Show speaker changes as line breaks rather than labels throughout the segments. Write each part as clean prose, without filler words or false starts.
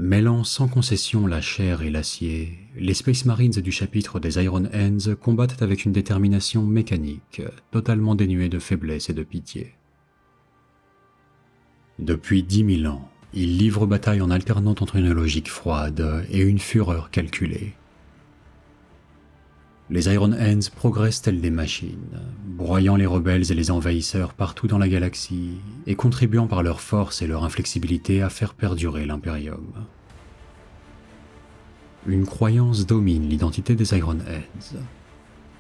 Mêlant sans concession la chair et l'acier, les Space Marines du chapitre des Iron Hands combattent avec une détermination mécanique, totalement dénuée de faiblesse et de pitié. Depuis 10 000 ans, ils livrent bataille en alternant entre une logique froide et une fureur calculée. Les Iron Hands progressent tels des machines, broyant les rebelles et les envahisseurs partout dans la galaxie et contribuant par leur force et leur inflexibilité à faire perdurer l'Imperium. Une croyance domine l'identité des Iron Hands.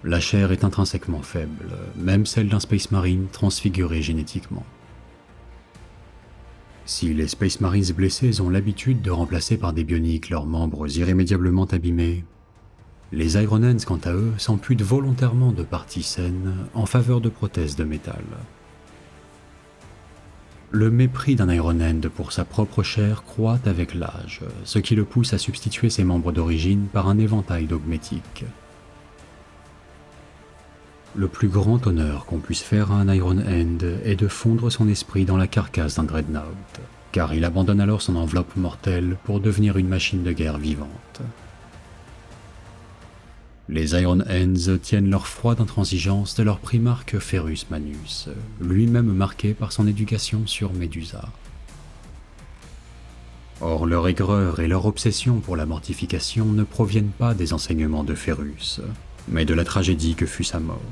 La chair est intrinsèquement faible, même celle d'un Space Marine transfiguré génétiquement. Si les Space Marines blessés ont l'habitude de remplacer par des bioniques leurs membres irrémédiablement abîmés, les Iron Hands, quant à eux, s'amputent volontairement de parties saines en faveur de prothèses de métal. Le mépris d'un Iron Hand pour sa propre chair croît avec l'âge, ce qui le pousse à substituer ses membres d'origine par un éventail dogmatique. Le plus grand honneur qu'on puisse faire à un Iron Hand est de fondre son esprit dans la carcasse d'un Dreadnought, car il abandonne alors son enveloppe mortelle pour devenir une machine de guerre vivante. Les Iron Hands tiennent leur froide intransigeance de leur primarque Ferrus Manus, lui-même marqué par son éducation sur Medusa. Or, leur aigreur et leur obsession pour la mortification ne proviennent pas des enseignements de Ferrus, mais de la tragédie que fut sa mort.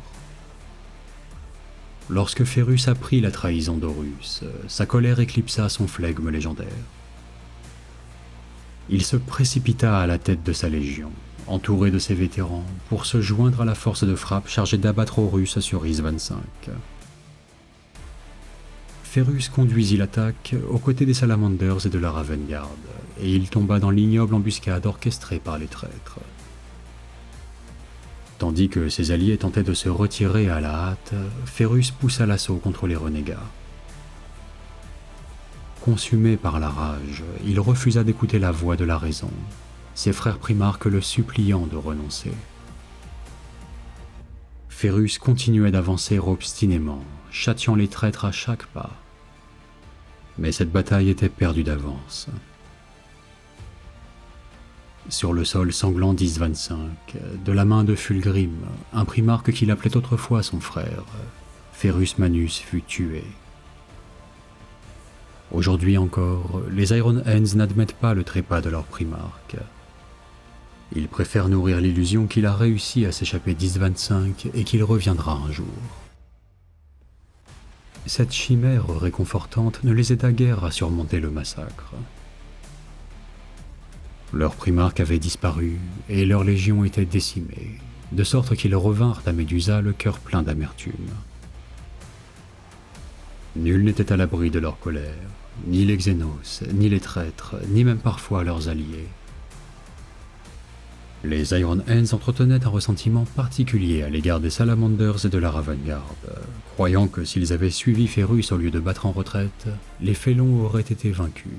Lorsque Ferrus apprit la trahison d'Horus, sa colère éclipsa son flegme légendaire. Il se précipita à la tête de sa légion, entouré de ses vétérans, pour se joindre à la force de frappe chargée d'abattre Horus sur Ys 25. Ferrus conduisit l'attaque aux côtés des Salamanders et de la Raven Guard, et il tomba dans l'ignoble embuscade orchestrée par les traîtres. Tandis que ses alliés tentaient de se retirer à la hâte, Ferrus poussa l'assaut contre les renégats. Consumé par la rage, il refusa d'écouter la voix de la raison, ses frères primarques le suppliant de renoncer. Ferrus continuait d'avancer obstinément, châtiant les traîtres à chaque pas. Mais cette bataille était perdue d'avance. Sur le sol sanglant d'Ys 25, de la main de Fulgrim, un primarque qu'il appelait autrefois son frère, Ferrus Manus fut tué. Aujourd'hui encore, les Iron Hands n'admettent pas le trépas de leur primarque. Ils préfèrent nourrir l'illusion qu'il a réussi à s'échapper d'Ys 25 et qu'il reviendra un jour. Cette chimère réconfortante ne les aida guère à surmonter le massacre. Leur primarque avait disparu et leur légion était décimée, de sorte qu'ils revinrent à Medusa le cœur plein d'amertume. Nul n'était à l'abri de leur colère, ni les Xénos, ni les traîtres, ni même parfois leurs alliés. Les Iron Hands entretenaient un ressentiment particulier à l'égard des Salamanders et de la Raven Guard, croyant que s'ils avaient suivi Ferrus au lieu de battre en retraite, les Félons auraient été vaincus.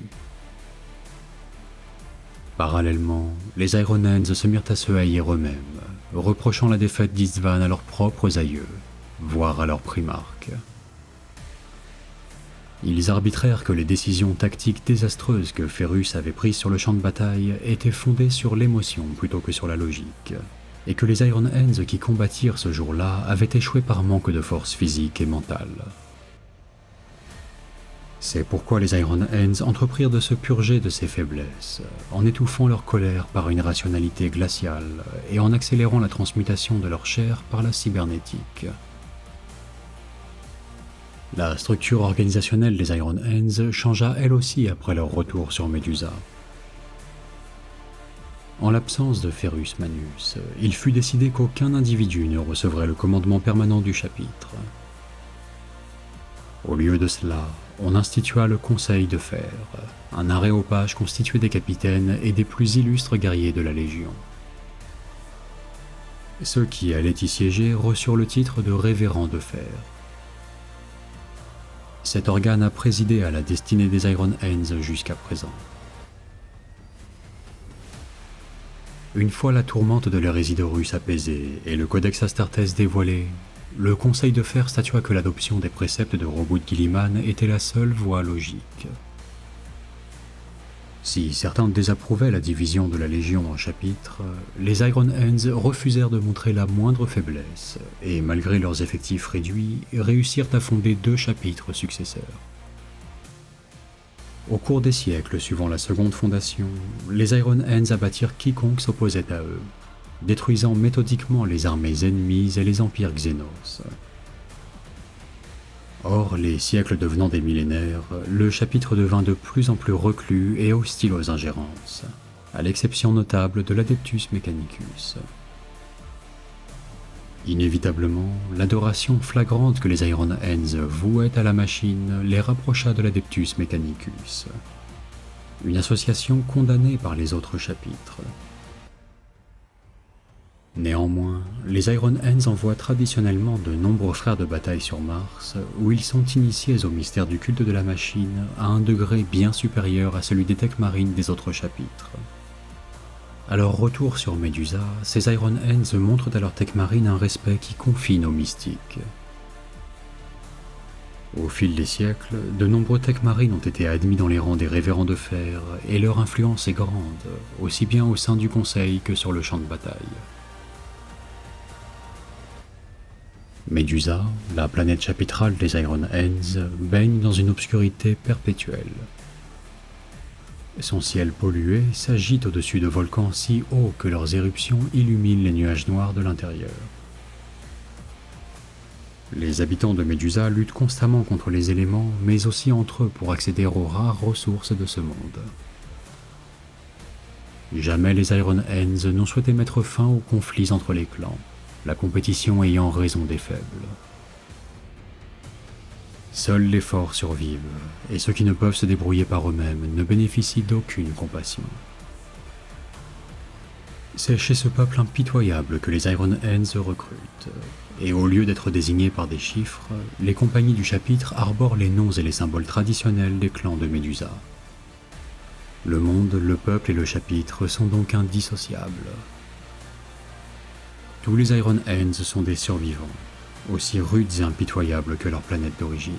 Parallèlement, les Iron Hands se mirent à se haïr eux-mêmes, reprochant la défaite d'Isvan à leurs propres aïeux, voire à leurs primarques. Ils arbitrèrent que les décisions tactiques désastreuses que Ferrus avait prises sur le champ de bataille étaient fondées sur l'émotion plutôt que sur la logique, et que les Iron Hands qui combattirent ce jour-là avaient échoué par manque de force physique et mentale. C'est pourquoi les Iron Hands entreprirent de se purger de ces faiblesses, en étouffant leur colère par une rationalité glaciale et en accélérant la transmutation de leur chair par la cybernétique. La structure organisationnelle des Iron Hands changea elle aussi après leur retour sur Medusa. En l'absence de Ferrus Manus, il fut décidé qu'aucun individu ne recevrait le commandement permanent du chapitre. Au lieu de cela, on institua le Conseil de Fer, un aréopage constitué des capitaines et des plus illustres guerriers de la Légion. Ceux qui allaient y siéger reçurent le titre de Révérend de Fer. Cet organe a présidé à la destinée des Iron Hands jusqu'à présent. Une fois la tourmente de l'hérésie d'Horus apaisée et le Codex Astartes dévoilé, le Conseil de Fer statua que l'adoption des préceptes de Roboute Guilliman était la seule voie logique. Si certains désapprouvaient la division de la Légion en chapitres, les Iron Hands refusèrent de montrer la moindre faiblesse, et malgré leurs effectifs réduits, réussirent à fonder 2 chapitres successeurs. Au cours des siècles suivant la seconde fondation, les Iron Hands abattirent quiconque s'opposait à eux, détruisant méthodiquement les armées ennemies et les empires xénos. Or, les siècles devenant des millénaires, le chapitre devint de plus en plus reclus et hostile aux ingérences, à l'exception notable de l'Adeptus Mechanicus. Inévitablement, l'adoration flagrante que les Iron Hands vouaient à la machine les rapprocha de l'Adeptus Mechanicus, une association condamnée par les autres chapitres. Néanmoins, les Iron Hands envoient traditionnellement de nombreux frères de bataille sur Mars, où ils sont initiés au mystère du culte de la machine à un degré bien supérieur à celui des Tech-Marines des autres chapitres. À leur retour sur Medusa, ces Iron Hands montrent à leur Tech-Marine un respect qui confine aux mystiques. Au fil des siècles, de nombreux Tech-Marines ont été admis dans les rangs des Révérends de Fer, et leur influence est grande, aussi bien au sein du Conseil que sur le champ de bataille. Medusa, la planète chapitrale des Iron Hands, baigne dans une obscurité perpétuelle. Son ciel pollué s'agite au-dessus de volcans si hauts que leurs éruptions illuminent les nuages noirs de l'intérieur. Les habitants de Medusa luttent constamment contre les éléments, mais aussi entre eux pour accéder aux rares ressources de ce monde. Jamais les Iron Hands n'ont souhaité mettre fin aux conflits entre les clans, la compétition ayant raison des faibles. Seuls les forts survivent, et ceux qui ne peuvent se débrouiller par eux-mêmes ne bénéficient d'aucune compassion. C'est chez ce peuple impitoyable que les Iron Hands recrutent, et au lieu d'être désignés par des chiffres, les compagnies du chapitre arborent les noms et les symboles traditionnels des clans de Medusa. Le monde, le peuple et le chapitre sont donc indissociables. Tous les Iron Hands sont des survivants, aussi rudes et impitoyables que leur planète d'origine.